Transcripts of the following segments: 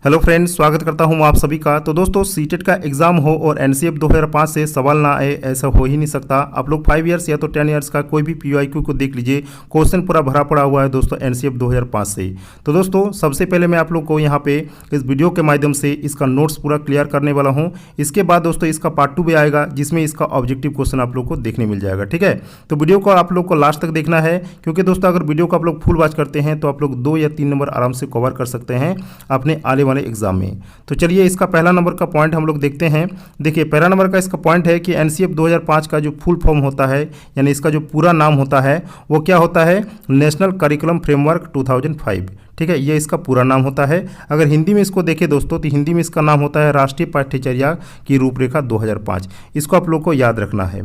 Hello friends, स्वागत करता हूं आप सभी का। तो दोस्तों, सीटेट का एग्जाम हो और एनसीएफ 2005 से सवाल ना आए, ऐसा हो ही नहीं सकता। आप लोग 5 इयर्स या तो 10 इयर्स का कोई भी पीवाईक्यू को देख लीजिए, क्वेश्चन पूरा भरा पड़ा हुआ है दोस्तों एनसीएफ 2005 से। तो दोस्तों, सबसे पहले मैं आप लोग को यहाँ पे इस वीडियो के माध्यम से इसका नोट्स पूरा क्लियर करने वाला हूँ। इसके बाद दोस्तों इसका पार्ट 2 भी आएगा, जिसमें इसका ऑब्जेक्टिव क्वेश्चन आप लोग को देखने मिल जाएगा। ठीक है, तो वीडियो को आप लोग को लास्ट तक देखना है, क्योंकि दोस्तों अगर वीडियो को आप लोग फुल वॉच करते हैं तो आप लोग 2 या 3 नंबर आराम से कवर कर सकते हैं अपने आने वाले एग्जाम में। तो चलिए इसका पहला नंबर का पॉइंट हम लोग देखते हैं। देखिए, पहला नंबर का इसका पॉइंट है कि एनसीएफ 2005 का जो फुल फॉर्म होता है, यानी इसका जो पूरा नाम होता है वो क्या होता है, नेशनल करिकुलम फ्रेमवर्क 2005। ठीक है, ये इसका पूरा नाम होता है। अगर हिंदी में इसको देखें दोस्तों, तो हिंदी में इसका नाम होता है राष्ट्रीय पाठ्यचर्या की रूपरेखा 2005। इसको आप लोग को याद रखना है।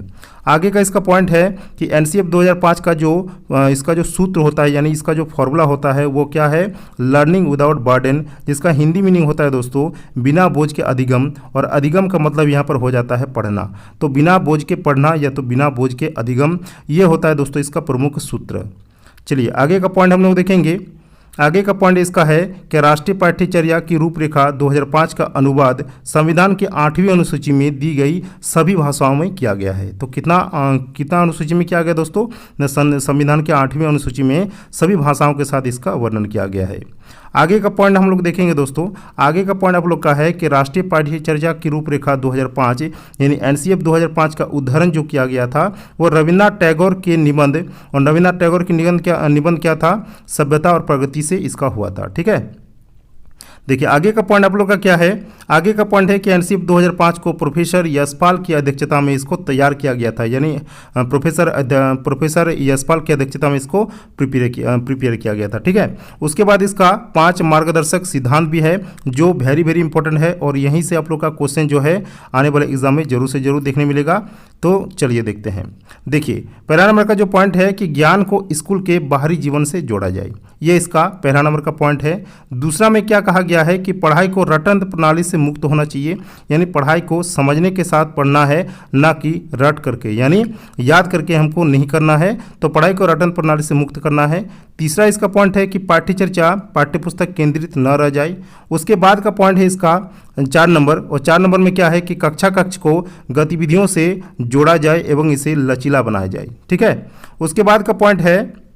आगे का इसका पॉइंट है कि एनसीएफ 2005 का जो इसका जो सूत्र होता है, यानी इसका जो फॉर्मूला होता है वो क्या है, लर्निंग विदाउट बर्डन, जिसका हिंदी मीनिंग होता है दोस्तों बिना बोझ के अधिगम। और अधिगम का मतलब यहाँ पर हो जाता है पढ़ना। तो बिना बोझ के पढ़ना या तो बिना बोझ के अधिगम, ये होता है दोस्तों इसका प्रमुख सूत्र। चलिए आगे का पॉइंट हम लोग देखेंगे। आगे का पॉइंट इसका है कि राष्ट्रीय पाठ्यचर्या की रूपरेखा 2005 का अनुवाद संविधान की 8वीं अनुसूची में दी गई सभी भाषाओं में किया गया है। तो कितना अनुसूची में किया गया दोस्तों, संविधान की 8वीं अनुसूची में सभी भाषाओं के साथ इसका वर्णन किया गया है। आगे का पॉइंट हम लोग देखेंगे दोस्तों। आगे का पॉइंट आप लोग का है कि राष्ट्रीय पाठ्यचर्या की रूपरेखा 2005 यानी एनसीएफ 2005 का उदाहरण जो किया गया था वो रविन्द्रनाथ टैगोर के निबंध, और रविन्द्रनाथ टैगोर के निबंध क्या था, सभ्यता और प्रगति से इसका हुआ था। ठीक है, देखिए आगे का पॉइंट आप लोग का क्या है। आगे का पॉइंट है कि एनसीएफ 2005 को प्रोफेसर यशपाल की अध्यक्षता में इसको तैयार किया गया था, यानी प्रोफेसर यशपाल की अध्यक्षता में इसको प्रिपेयर किया गया था। ठीक है, उसके बाद इसका 5 मार्गदर्शक सिद्धांत भी है जो वेरी वेरी इंपॉर्टेंट है, और यहीं से आप लोग का क्वेश्चन जो है आने वाले एग्जाम में जरूर से जरूर देखने मिलेगा। तो चलिए देखते हैं। देखिए, पहला नंबर का जो पॉइंट है कि ज्ञान को स्कूल के बाहरी जीवन से जोड़ा जाए, ये इसका पहला नंबर का पॉइंट है। दूसरा में क्या कहा गया है कि पढ़ाई को रटन प्रणाली से मुक्त होना चाहिए, यानी पढ़ाई को समझने के साथ पढ़ना है, ना कि रट करके, यानी याद करके हमको नहीं करना है। तो पढ़ाई को रटन प्रणाली से मुक्त करना है। तीसरा इसका पॉइंट है कि पाठ्यचर्या पाठ्यपुस्तक केंद्रित न रह जाए। उसके बाद का पॉइंट है इसका 4 नंबर, और 4 नंबर में क्या है कि कक्षा कक्ष को गतिविधियों से जोड़ा जाए एवं इसे लचीला बनाया जाए। ठीक है, उसके बाद का पॉइंट है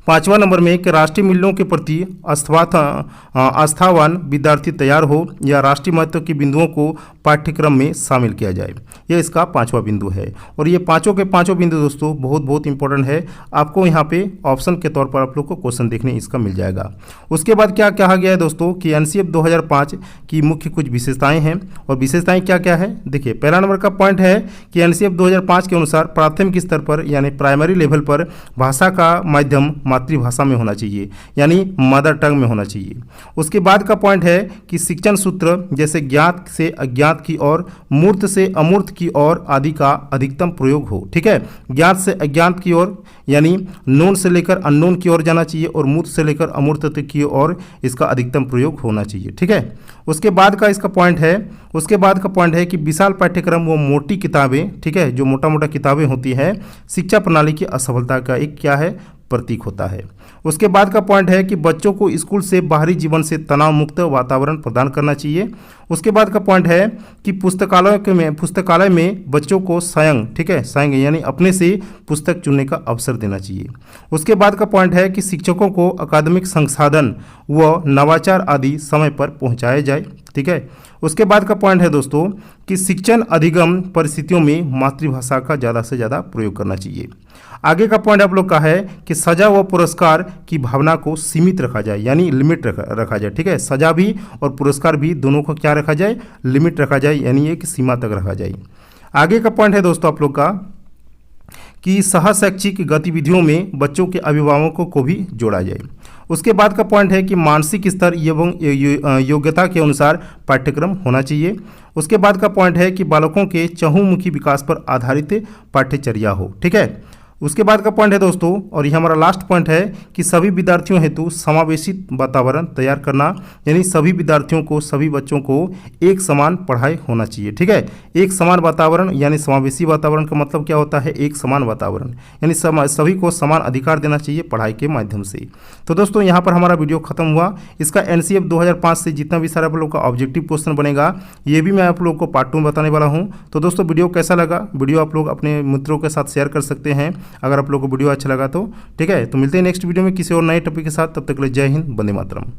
5वां नंबर में कि राष्ट्रीय मूल्यों के प्रति आस्थावान विद्यार्थी तैयार हो, या राष्ट्रीय महत्व के बिंदुओं को पाठ्यक्रम में शामिल किया जाए। यह इसका 5वां बिंदु है, और ये पांचों के पांचों बिंदु दोस्तों बहुत बहुत इंपॉर्टेंट है। आपको यहाँ पे ऑप्शन के तौर पर आप लोग को क्वेश्चन देखने इसका मिल जाएगा। उसके बाद क्या कहा गया है दोस्तों कि एनसीएफ 2005 की मुख्य कुछ विशेषताएं हैं, और विशेषताएं क्या क्या है। देखिए, पहला नंबर का पॉइंट है कि एनसीएफ 2005 के अनुसार प्राथमिक स्तर पर यानी प्राइमरी लेवल पर भाषा का माध्यम मातृभाषा में होना चाहिए, यानी मदर टंग में होना चाहिए। उसके बाद का पॉइंट है कि शिक्षण सूत्र जैसे ज्ञात से अज्ञात की ओर, मूर्त से अमूर्त की ओर आदि का अधिकतम प्रयोग हो। ठीक है, ज्ञात से अज्ञात की ओर यानी नोन से लेकर अननोन की ओर जाना चाहिए, और मूर्त से लेकर अमूर्त की ओर इसका अधिकतम प्रयोग होना चाहिए। ठीक है, उसके बाद का इसका पॉइंट है कि विशाल पाठ्यक्रम वो मोटी किताबें, ठीक है, जो मोटा मोटा किताबें होती है, शिक्षा प्रणाली की असफलता का एक क्या है, प्रतीक होता है। उसके बाद का पॉइंट है कि बच्चों को स्कूल से बाहरी जीवन से तनाव मुक्त वातावरण प्रदान करना चाहिए। उसके बाद का पॉइंट है कि पुस्तकालय में बच्चों को स्वयं, ठीक है, स्वयं यानी अपने से पुस्तक चुनने का अवसर देना चाहिए। उसके बाद का पॉइंट है कि शिक्षकों को अकादमिक संसाधन व नवाचार आदि समय पर पहुंचाए जाए। ठीक है, उसके बाद का पॉइंट है दोस्तों कि शिक्षण अधिगम परिस्थितियों में मातृभाषा का ज़्यादा से ज़्यादा प्रयोग करना चाहिए। आगे का पॉइंट आप लोग का है कि सजा व पुरस्कार की भावना को सीमित रखा जाए, यानी लिमिट रखा जाए। ठीक है, सजा भी और पुरस्कार भी दोनों को क्या रखा जाए, लिमिट रखा जाए, यानी एक सीमा तक रखा जाए। आगे का पॉइंट है दोस्तों आप लोग का कि सहशैक्षिक गतिविधियों में बच्चों के अभिभावकों को भी जोड़ा जाए। उसके बाद का पॉइंट है कि मानसिक स्तर एवं योग्यता के अनुसार पाठ्यक्रम होना चाहिए। उसके बाद का पॉइंट है कि बालकों के चहुमुखी विकास पर आधारित पाठ्यचर्या हो। ठीक है, उसके बाद का पॉइंट है दोस्तों, और ये हमारा लास्ट पॉइंट है कि सभी विद्यार्थियों हेतु समावेशित वातावरण तैयार करना, यानी सभी विद्यार्थियों को, सभी बच्चों को एक समान पढ़ाई होना चाहिए। ठीक है, एक समान वातावरण यानी समावेशी वातावरण का मतलब क्या होता है, एक समान वातावरण यानी सभी को समान अधिकार देना चाहिए पढ़ाई के माध्यम से। तो दोस्तों यहाँ पर हमारा वीडियो खत्म हुआ। इसका एनसीएफ 2005 से जितना भी सारा आप लोग का ऑब्जेक्टिव क्वेश्चन बनेगा ये भी मैं आप लोग को पार्ट 2 में बताने वाला हूँ। तो दोस्तों वीडियो कैसा लगा, वीडियो आप लोग अपने मित्रों के साथ शेयर कर सकते हैं अगर आप लोग को वीडियो अच्छा लगा तो। ठीक है, तो मिलते हैं नेक्स्ट वीडियो में किसी और नए टॉपिक के साथ। तब तक के लिए जय हिंद, वंदे मातरम।